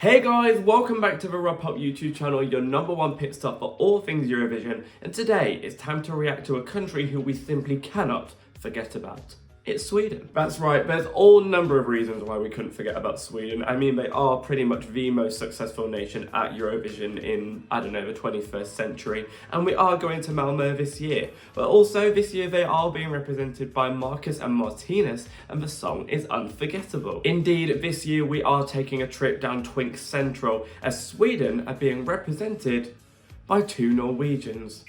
Hey guys, welcome back to the Rob Pop YouTube channel, your #1 pit stop for all things Eurovision, and today it's time to react to a country who we simply cannot forget about. It's Sweden. That's right, there's all number of reasons why we couldn't forget about Sweden. I mean, they are pretty much the most successful nation at Eurovision in, I don't know, the 21st century, and we are going to Malmo this year. But also, this year they are being represented by Marcus and Martinus, and the song is Unforgettable. Indeed, this year we are taking a trip down Twink Central, as Sweden are being represented by two Norwegians.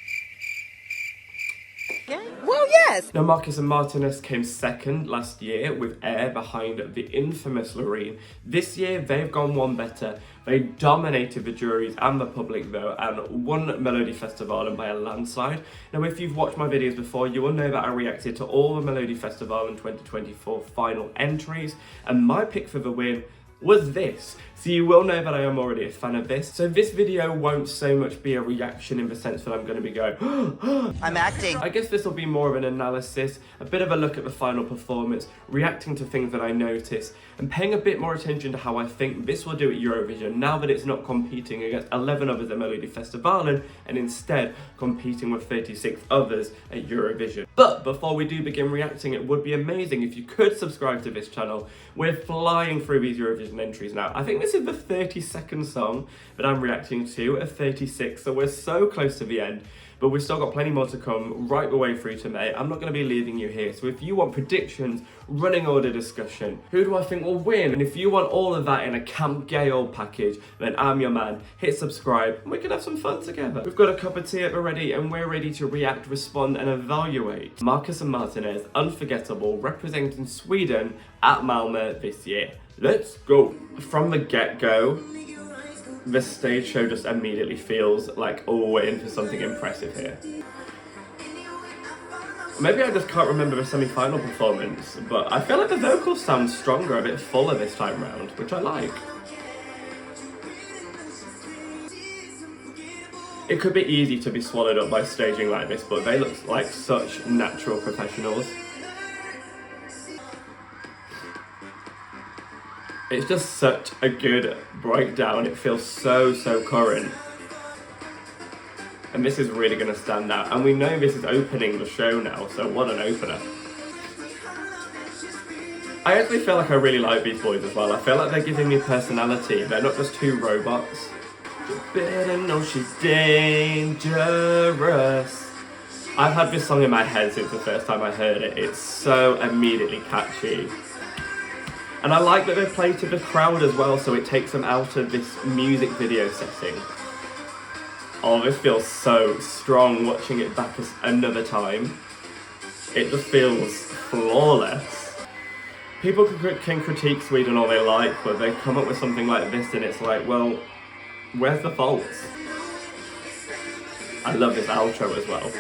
Well, yes! Now, Marcus and Martinus came second last year with Air behind the infamous Loreen. This year, they've gone one better. They dominated the juries and the public, though, and won Melodifestivalen by a landslide. Now, if you've watched my videos before, you will know that I reacted to all the Melodifestivalen 2024 final entries, and my pick for the win was this. So you will know that I am already a fan of this. So this video won't so much be a reaction in the sense that I'm going to be going, I'm acting. I guess this will be more of an analysis, a bit of a look at the final performance, reacting to things that I notice, and paying a bit more attention to how I think this will do at Eurovision now that it's not competing against 11 others at Melodifestivalen and instead competing with 36 others at Eurovision. But before we do begin reacting, it would be amazing if you could subscribe to this channel. We're flying through these Eurovision entries now. I think this is the 32nd song that I'm reacting to at 36, so we're so close to the end. But we've still got plenty more to come right the way through to May. I'm not going to be leaving you here. So if you want predictions, running order discussion, who do I think will win? And if you want all of that in a Camp Gale package, then I'm your man. Hit subscribe and we can have some fun together. We've got a cup of tea at the ready and we're ready to react, respond and evaluate Marcus and Martinez, Unforgettable, representing Sweden at Malmo this year. Let's go. From the get-go, the stage show just immediately feels like, oh, we're in for something impressive here. Maybe I just can't remember the semi-final performance, but I feel like the vocals sound stronger, a bit fuller this time round, which I like. It could be easy to be swallowed up by staging like this, but they look like such natural professionals. It's just such a good breakdown. It feels so current. And this is really going to stand out. And we know this is opening the show now, so what an opener. I actually feel like I really like these boys as well. I feel like they're giving me personality. They're not just two robots. You better know she's dangerous. I've had this song in my head since the first time I heard it. It's so immediately catchy. And I like that they play to the crowd as well, so it takes them out of this music video setting. Oh, this feels so strong watching it back another time. It just feels flawless. People can critique Sweden all they like, but they come up with something like this and it's like, well, where's the faults? I love this outro as well.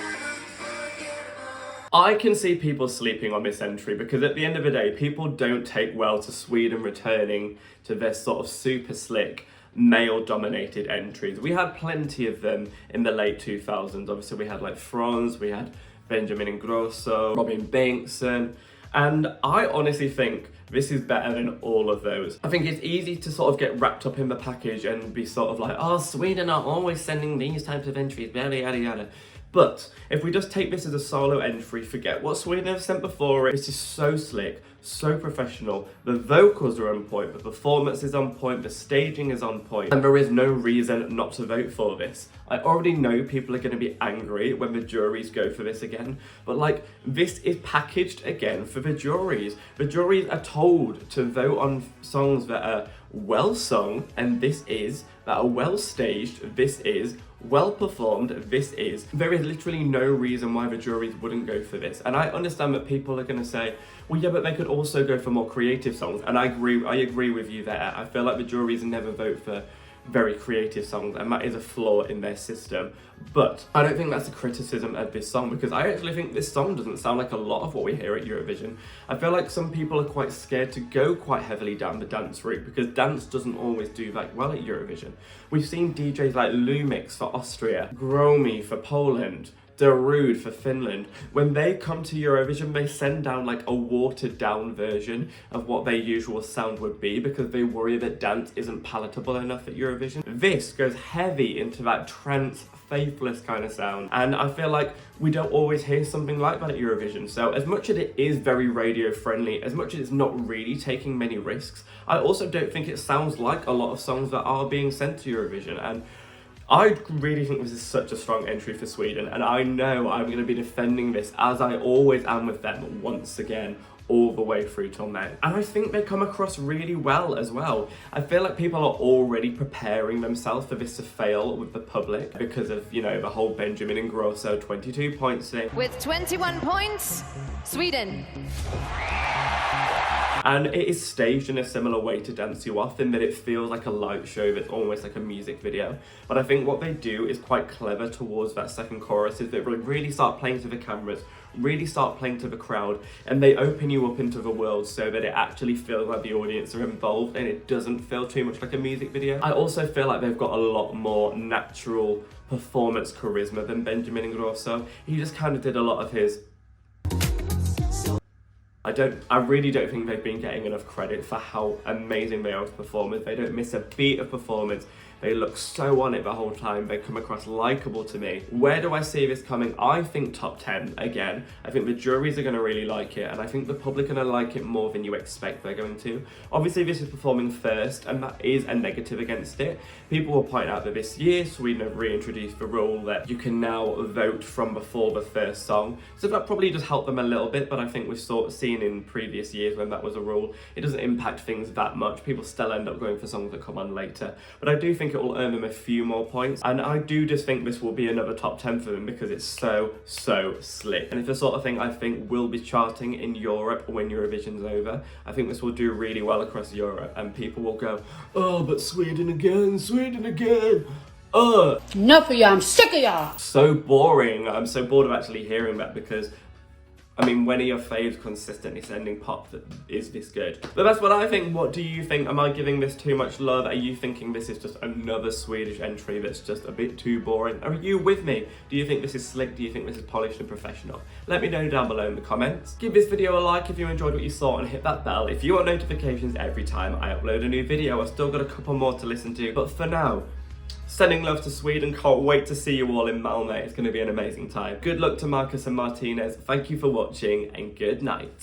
I can see people sleeping on this entry because at the end of the day, people don't take well to Sweden returning to their sort of super slick, male-dominated entries. We had plenty of them in the late 2000s. Obviously, we had like Franz, we had Benjamin Ingrosso, Robin Bengtsson, and I honestly think this is better than all of those. I think it's easy to sort of get wrapped up in the package and be sort of like, oh, Sweden are always sending these types of entries, yada, yada, yada. But if we just take this as a solo entry, forget what Sweden have sent before it. This is so slick, so professional. The vocals are on point, the performance is on point, the staging is on point, and there is no reason not to vote for this. I already know people are going to be angry when the juries go for this again, but like, this is packaged again for the juries. The juries are told to vote on songs that are well sung, and this is, that are well staged, this is, well performed, this is. There is literally no reason why the juries wouldn't go for this. And I understand that people are going to say, well, yeah, but they could also go for more creative songs. And I agree with you there. I feel like the juries never vote for very creative songs, and that is a flaw in their system. But I don't think that's a criticism of this song, because I actually think this song doesn't sound like a lot of what we hear at Eurovision. I feel like some people are quite scared to go quite heavily down the dance route, because dance doesn't always do that well at Eurovision. We've seen DJs like Lumix for Austria, Gromi for Poland, Darude for Finland. When they come to Eurovision, they send down like a watered down version of what their usual sound would be because they worry that dance isn't palatable enough at Eurovision. This goes heavy into that trance, faithless kind of sound, and I feel like we don't always hear something like that at Eurovision. So as much as it is very radio friendly, as much as it's not really taking many risks, I also don't think it sounds like a lot of songs that are being sent to Eurovision. And I really think this is such a strong entry for Sweden, and I know I'm going to be defending this as I always am with them once again, all the way through till May. And I think they come across really well as well. I feel like people are already preparing themselves for this to fail with the public because of, you know, the whole Benjamin Ingrosso 22 points thing. With 21 points, Sweden. And it is staged in a similar way to Dance You Off in that it feels like a light show that's almost like a music video. But I think what they do is quite clever towards that second chorus is they really start playing to the cameras, really start playing to the crowd, and they open you up into the world so that it actually feels like the audience are involved and it doesn't feel too much like a music video. I also feel like they've got a lot more natural performance charisma than Benjamin Ingrosso. He just kind of did a lot of his... I really don't think they've been getting enough credit for how amazing they are as performers. They don't miss a beat of performance. They look so on it the whole time. They come across likeable to me. Where do I see this coming? I think top 10 again. I think the juries are going to really like it, and I think the public are going to like it more than you expect they're going to. Obviously, this is performing first, and that is a negative against it. People will point out that this year, Sweden have reintroduced the rule that you can now vote from before the first song. So that probably does help them a little bit, but I think we've sort of seen in previous years when that was a rule, it doesn't impact things that much. People still end up going for songs that come on later. But I do think it will earn them a few more points, and I do just think this will be another top 10 for them because it's so slick, and it's the sort of thing I think will be charting in Europe when Eurovision's over. I think this will do really well across Europe, and people will go, oh, but Sweden again, enough of y'all, I'm sick of y'all. So boring. I'm so bored of actually hearing that because I mean, when are your faves consistently sending pop that is this good? But that's what I think. What do you think? Am I giving this too much love? Are you thinking this is just another Swedish entry that's just a bit too boring? Are you with me? Do you think this is slick? Do you think this is polished and professional? Let me know down below in the comments. Give this video a like if you enjoyed what you saw and hit that bell if you want notifications every time I upload a new video. I've still got a couple more to listen to, but for now, sending love to Sweden. Can't wait to see you all in Malmo. It's going to be an amazing time. Good luck to Marcus and Martinez. Thank you for watching and good night.